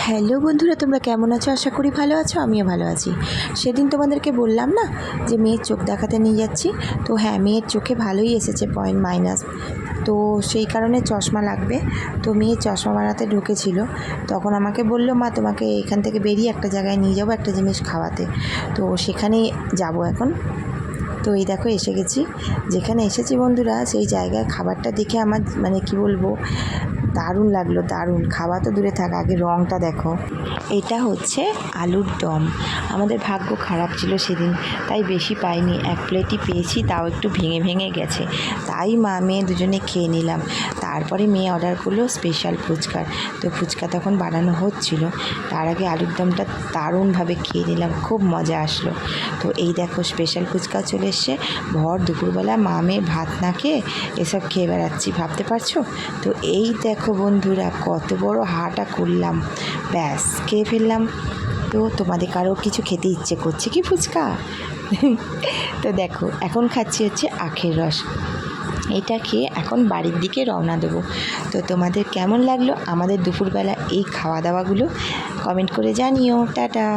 Hello বন্ধুরা, তোমরা কেমন আছো? আশা করি ভালো আছো। আমিও ভালো আছি। সেদিন তোমাদেরকে বললাম না যে মেয়ের চোখ দেখাতে নিয়ে যাচ্ছি। তো হ্যাঁ, মেয়ের চোখে ভালোই এসেছে পয়েন্ট মাইনাস। তো সেই কারণে চশমা লাগবে। তো মেয়ে চশমা বানাতে ঢুকেছিল, তখন আমাকে বলল, মা তোমাকে এখান থেকে বেরিয়ে একটা জায়গায় নিয়ে যাবো একটা জিনিস খাওয়াতে। তো সেখানেই যাব এখন। তো এই দেখো এসে গেছি। যেখানে এসেছি বন্ধুরা, সেই জায়গায় খাবারটা দেখে আমার মানে কি বলবো, দারুণ লাগলো, দারুণ। খাওয়া তো দূরে থাক, আগে রঙটা দেখো। এটা হচ্ছে আলুর দম। আমাদের ভাগ্য খারাপ ছিল সেদিন, তাই বেশি পাইনি, এক প্লেটই পেয়েছি, তাও একটু ভেঙে ভেঙে গেছে। তাই মা মেয়ে দুজনে খেয়ে নিলাম। তারপরে মেয়ে অর্ডার করলো স্পেশাল ফুচকার। তো ফুচকা তখন বানানো হচ্ছিল, তার আগে আলুর দমটা দারুণভাবে খেয়ে নিলাম, খুব মজা আসলো। তো এই দেখো স্পেশাল ফুচকা চলে এসছে। ভর দুপুরবেলা মা মেয়ে ভাত না খেয়ে এসব খেয়ে বেড়াচ্ছি, ভাবতে পারছো? তো এই দেখো বন্ধুরা, কত বড় হাঁটা করলাম, ব্যাস খেয়ে ফেললাম। তো তোমাদের কারো কিছু খেতে ইচ্ছে করছে কি ফুচকা? তো দেখো এখন খাচ্ছি হচ্ছে আখের রস। এটা খেয়ে এখন বাড়ির দিকে রওনা দেবো। তো তোমাদের কেমন লাগলো আমাদের দুপুরবেলা এই খাওয়া দাওয়াগুলো কমেন্ট করে জানিও। টাটা।